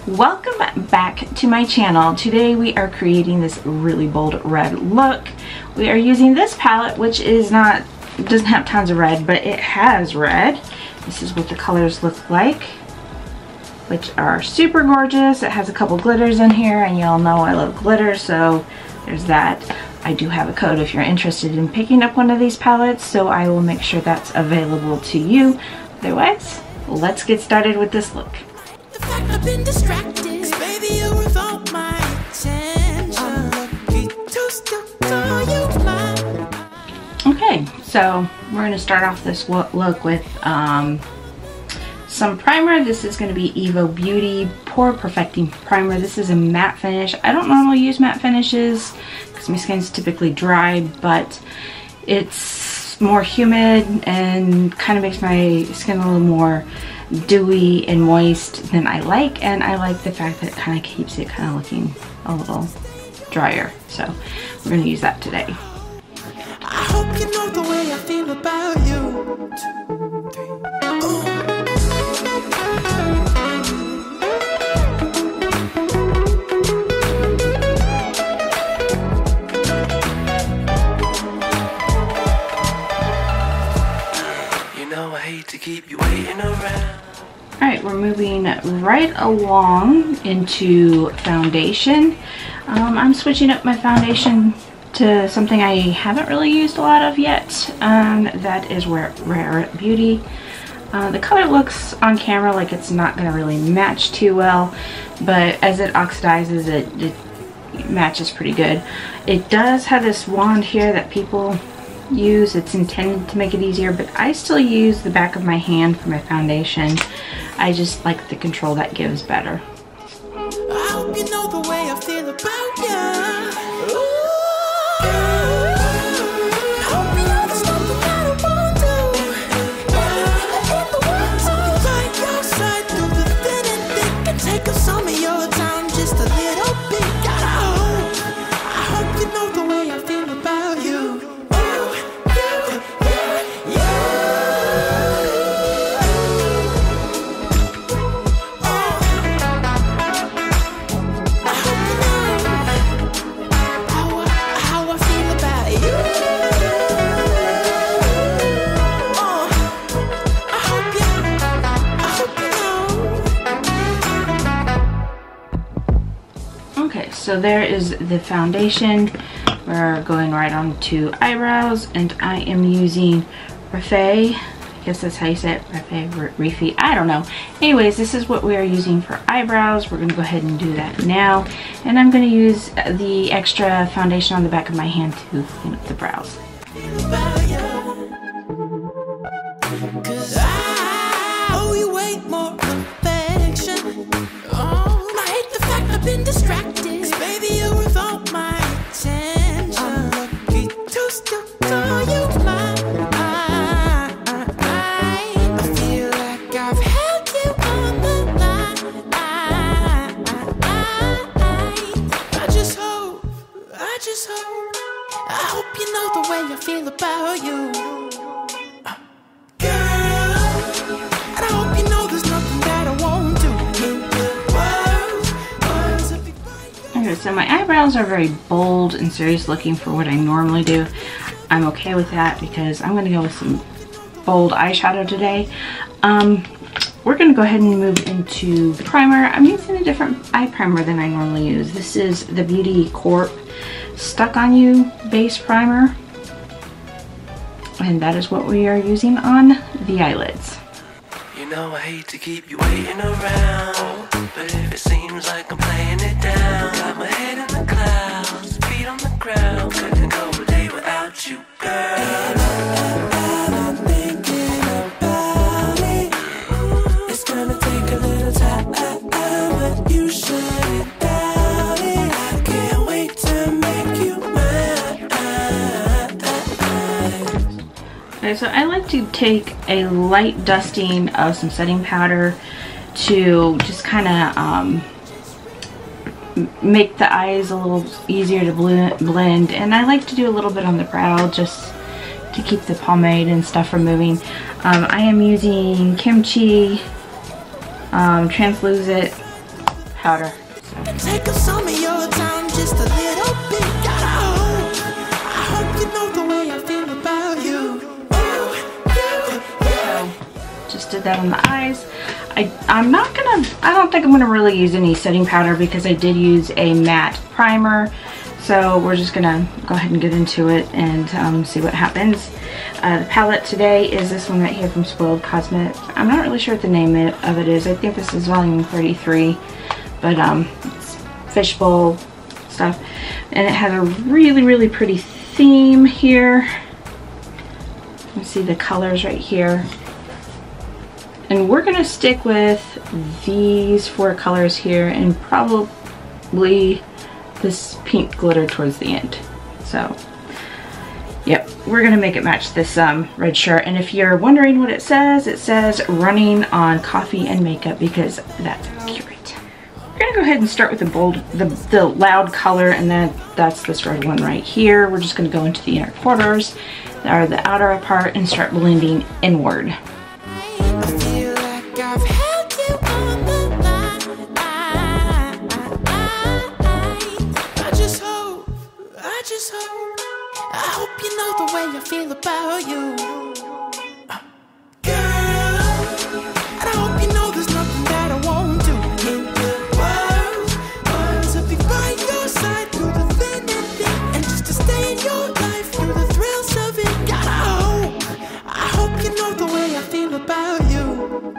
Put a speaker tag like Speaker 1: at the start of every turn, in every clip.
Speaker 1: Welcome back to my channel. Today we are creating this really bold red look. We are using this palette, which doesn't have tons of red, but it has red. This is what the colors look like, which are super gorgeous. It has a couple glitters in here, and you all know I love glitter, so there's that. I do have a code if you're interested in picking up one of these palettes, so I will make sure that's available to you. Otherwise, let's get started with this look.
Speaker 2: I've been distracted, baby, you revolt my attention. I'm lucky to still call you mine.
Speaker 1: Okay, so we're going to start off this look with some primer. This is going to be Evo Beauty Pore Perfecting Primer. This is a matte finish. I don't normally use matte finishes because my skin's typically dry, but it's more humid and kind of makes my skin a little more dewy and moist than I like, and I like the fact that it kind of keeps it kind of looking a little drier, so we're going to use that today.
Speaker 2: I hope you know the way I feel about you. 2, 3. You know I hate to keep you waiting around.
Speaker 1: Alright, we're moving right along into foundation. I'm switching up my foundation to something I haven't really used a lot of yet. That is Rare Beauty. The color looks on camera like it's not going to really match too well, but as it oxidizes, it matches pretty good. It does have this wand here that people use. It's intended to make it easier, but I still use the back of my hand for my foundation. I just like the control that gives better.
Speaker 2: I hope you know the way I feel about you.
Speaker 1: So there is the foundation. We're going right on to eyebrows, and I am using Refi. I guess that's how you say it, Refi, I don't know. Anyways, this is what we are using for eyebrows. We're gonna go ahead and do that now. And I'm gonna use the extra foundation on the back of my hand to clean up the brows.
Speaker 2: Been distracted, baby, you revolt my attention. I'm lucky to still call you mine. I feel like I've held you on the line. I hope you know the way I feel about you, girl. And I hope you know there's nothing that I won't do.
Speaker 1: Okay, so my eyebrows are very bold and serious looking for what I normally do. I'm okay with that because I'm going to go with some bold eyeshadow today. We're going to go ahead and move into the primer. I'm using a different eye primer than I normally use. This is the Beauty Corp Stuck On You base primer, and that is what we are using on the eyelids.
Speaker 2: You know I hate to keep you waiting around, but if it seems like I'm playing it down, got my head in the clouds, feet on the ground, couldn't go a day without you, girl. And I'm thinking about it. It's gonna take a little time, but you shouldn't doubt it. I can't wait to make you mine.
Speaker 1: Okay, so I like to take a light dusting of some setting powder to just kind of make the eyes a little easier to blend, and I like to do a little bit on the brow just to keep the pomade and stuff from moving. I am using Kimchi translucent powder.
Speaker 3: Take up some of your time, just a little bit. I hope you know the way I feel about you.
Speaker 1: Just did that on the eyes. I don't think I'm gonna really use any setting powder because I did use a matte primer. So we're just gonna go ahead and get into it and see what happens. The palette today is this one right here from Spoiled Cosmetics. I'm not really sure what the name of it is. I think this is volume 33, but it's fishbowl stuff. And it has a really pretty theme here. You can see the colors right here. And we're gonna stick with these 4 colors here and probably this pink glitter towards the end. So, yep, we're gonna make it match this red shirt. And if you're wondering what it says running on coffee and makeup because that's accurate. We're gonna go ahead and start with the bold, the loud color, and then that's this red one right here. We're just gonna go into the inner quarters, or the outer part, and start blending inward.
Speaker 3: I hope you know the way I feel about you, girl. And I hope you know there's nothing that I won't do in the world to be by your side through the thin and thick, and just to stay in your life through the thrills of it. God, I hope you know the way I feel about you.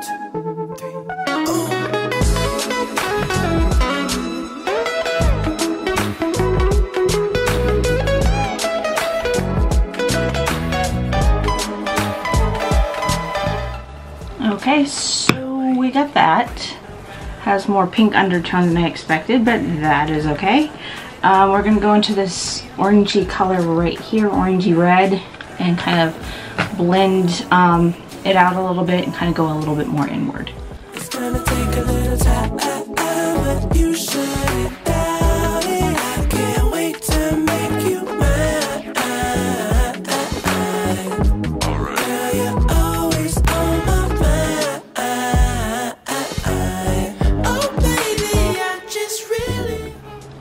Speaker 3: 2, 3,
Speaker 1: Okay, so we got that. Has more pink undertone than I expected, but that is okay. We're gonna go into this orangey color right here, orangey red, and kind of blend it out a little bit and kind of go a little bit more inward.
Speaker 2: It's gonna take a little time, but you should doubt it. I can't wait to make you mine. Girl, you're always on my mind. Oh baby, I just really...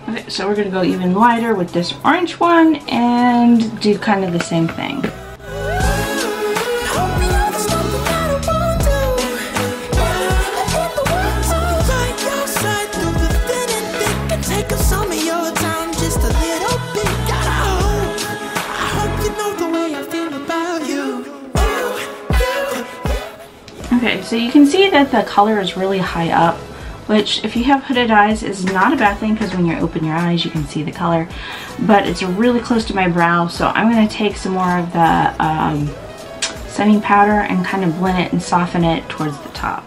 Speaker 1: Okay, so we're gonna go even lighter with this orange one and do kind of the same thing. Okay, so you can see that the color is really high up, which if you have hooded eyes is not a bad thing because when you open your eyes you can see the color, but it's really close to my brow, so I'm going to take some more of the setting powder and kind of blend it and soften it towards the top.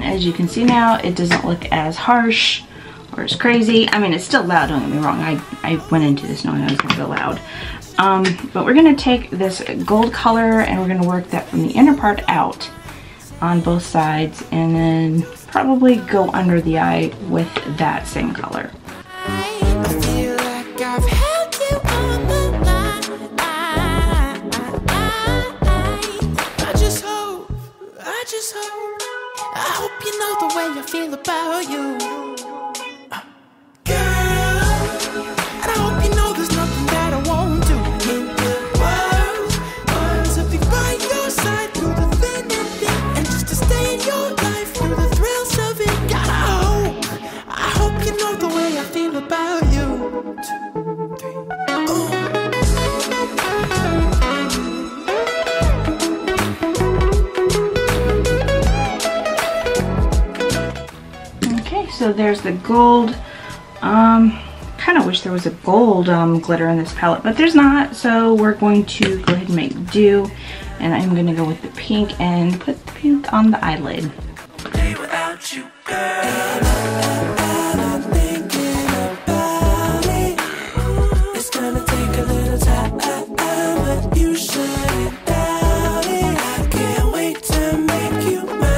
Speaker 1: As you can see now, it doesn't look as harsh or as crazy. I mean, it's still loud, don't get me wrong. I went into this knowing I was gonna go loud. But we're gonna take this gold color and we're gonna work that from the inner part out on both sides and then probably go under the eye with that same color.
Speaker 3: I hope you know the way I feel about you, girl. And I hope you know there's nothing that I won't do in the world to be by your side through the thin and thick, and just to stay in your life through the thrills of it. God, I hope you know the way I feel about you. 2, 3,
Speaker 1: So there's the gold. Kind of wish there was a gold glitter in this palette, but there's not, so we're going to go ahead and make do, and I'm going to go with the pink and put the pink on the eyelid.
Speaker 2: Day without you, girl. I'm thinking about it. It's gonna take a little time, but you shouldn't doubt it. I can't wait to make you mine.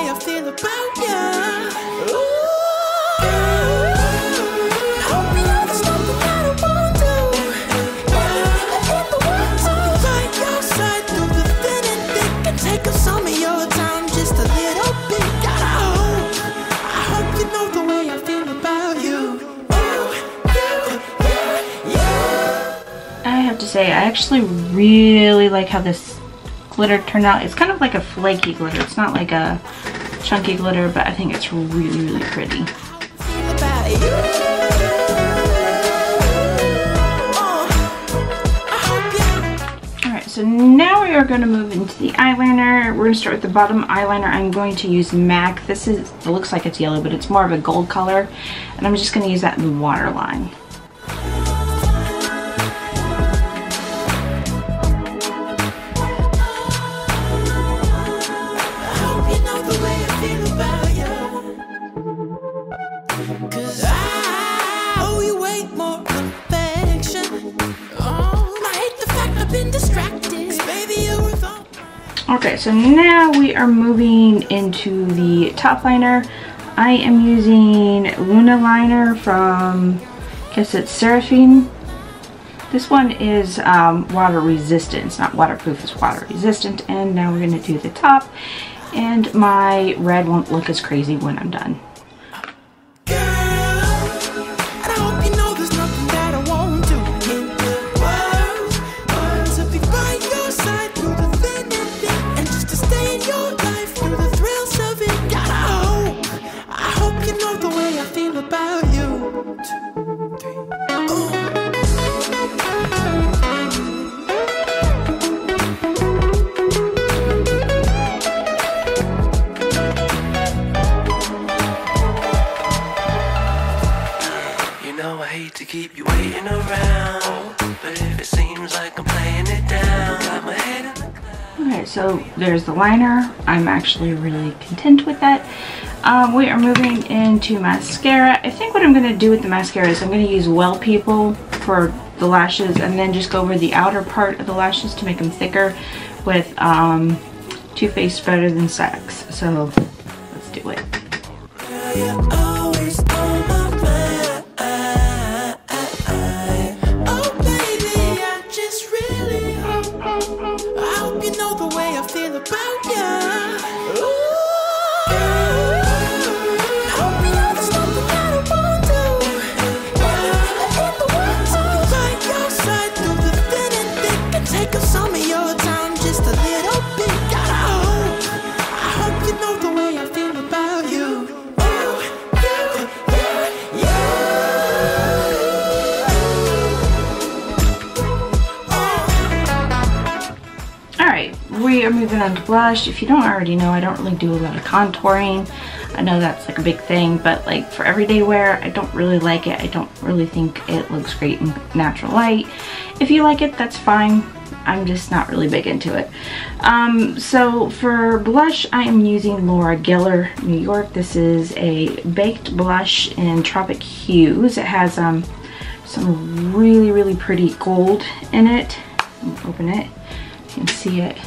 Speaker 3: way I feel about you. Ooh. I hope you know there's nothing that I won't do. In the words I'll be by your side through the thin and thick and take up some of your time just a little bit. God, I hope you know the way I feel about you.
Speaker 1: I have to say, I actually really like how this glitter turned out. It's kind of like a flaky glitter. It's not like a chunky glitter, but I think it's really, really pretty. Alright, so now we are going to move into the eyeliner. We're going to start with the bottom eyeliner. I'm going to use MAC. It looks like it's yellow, but it's more of a gold color. And I'm just going to use that in the waterline. Okay, so now we are moving into the top liner. I am using Luna liner from, I guess it's Seraphine. This one is water resistant. It's not waterproof, it's water resistant. And now we're going to do the top. And my red won't look as crazy when I'm done.
Speaker 2: To keep you waiting around, but if it seems like I'm playing it down, got my head in the clouds.
Speaker 1: Okay, so there's the liner. I'm actually really content with that. We are moving into mascara. I think what I'm going to do with the mascara is I'm going to use Well People for the lashes and then just go over the outer part of the lashes to make them thicker with Too Faced Better Than Sex. So let's do it. We are moving on to blush. If you don't already know, I don't really do a lot of contouring. I know that's like a big thing, but like for everyday wear, I don't really like it. I don't really think it looks great in natural light. If you like it, that's fine. I'm just not really big into it. So for blush, I am using Laura Geller New York. This is a baked blush in Tropic Hues. It has some really, really pretty gold in it. Open it. You can see it.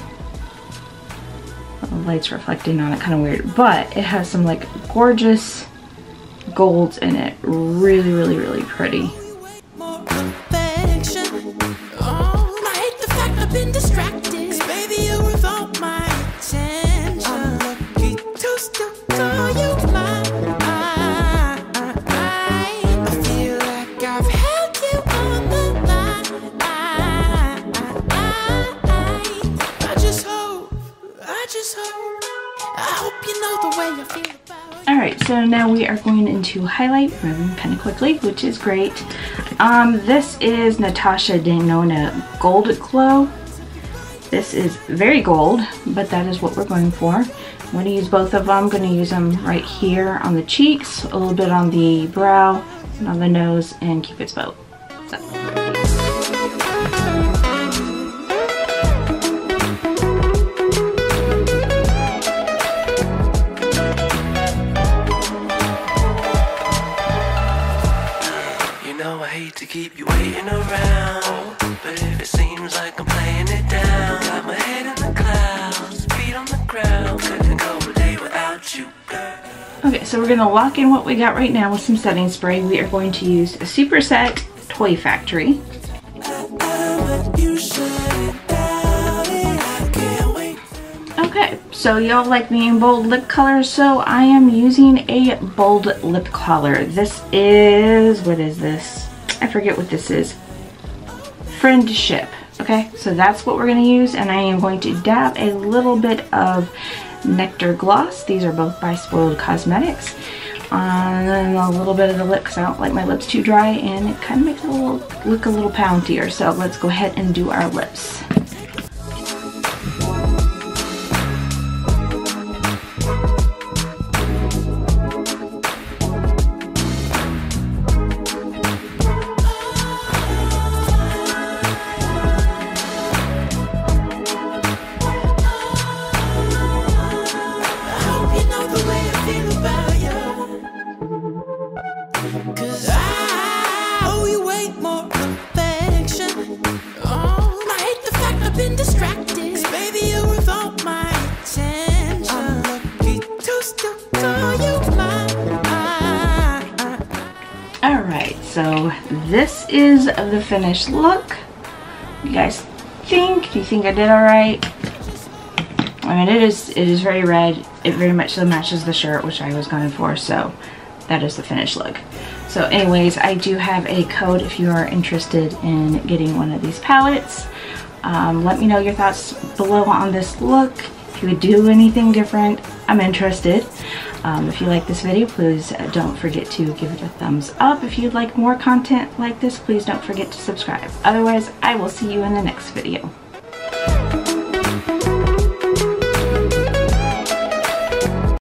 Speaker 1: The light's reflecting on it, kind of weird, but it has some like gorgeous golds in it. Really, really, really pretty. Alright, so now we are going into highlight, moving kind of quickly, which is great. This is Natasha Denona Gold Glow. This is very gold, but that is what we're going for. I'm going to use both of them. I'm going to use them right here on the cheeks, a little bit on the brow, and on the nose, and Cupid's bow. So.
Speaker 2: To keep you waiting around, but if it seems like I'm playing it down, got my head in the clouds, feet on the ground, couldn't go a day without without you, girl.
Speaker 1: Okay, so we're going to lock in what we got right now with some setting spray. We are going to use a Superset Toy Factory. Okay, so y'all like me in bold lip colors, so I am using a bold lip color. This is, what is this? I forget what this is. Friendship. Okay, so that's what we're going to use, and I am going to dab a little bit of Nectar Gloss. These are both by Spoiled Cosmetics. And then a little bit of the lip, because I don't like my lips too dry, and it kind of makes it look a little pountier. So let's go ahead and do our lips. Alright, so this is the finished look. You guys think? Do you think I did alright? I mean, it is very red. It very much so matches the shirt, which I was going for, so that is the finished look. So anyways, I do have a code if you are interested in getting one of these palettes. Let me know your thoughts below on this look. If you would do anything different, I'm interested. If you like this video, please don't forget to give it a thumbs up. If you'd like more content like this, please don't forget to subscribe. Otherwise, I will see you in the next video.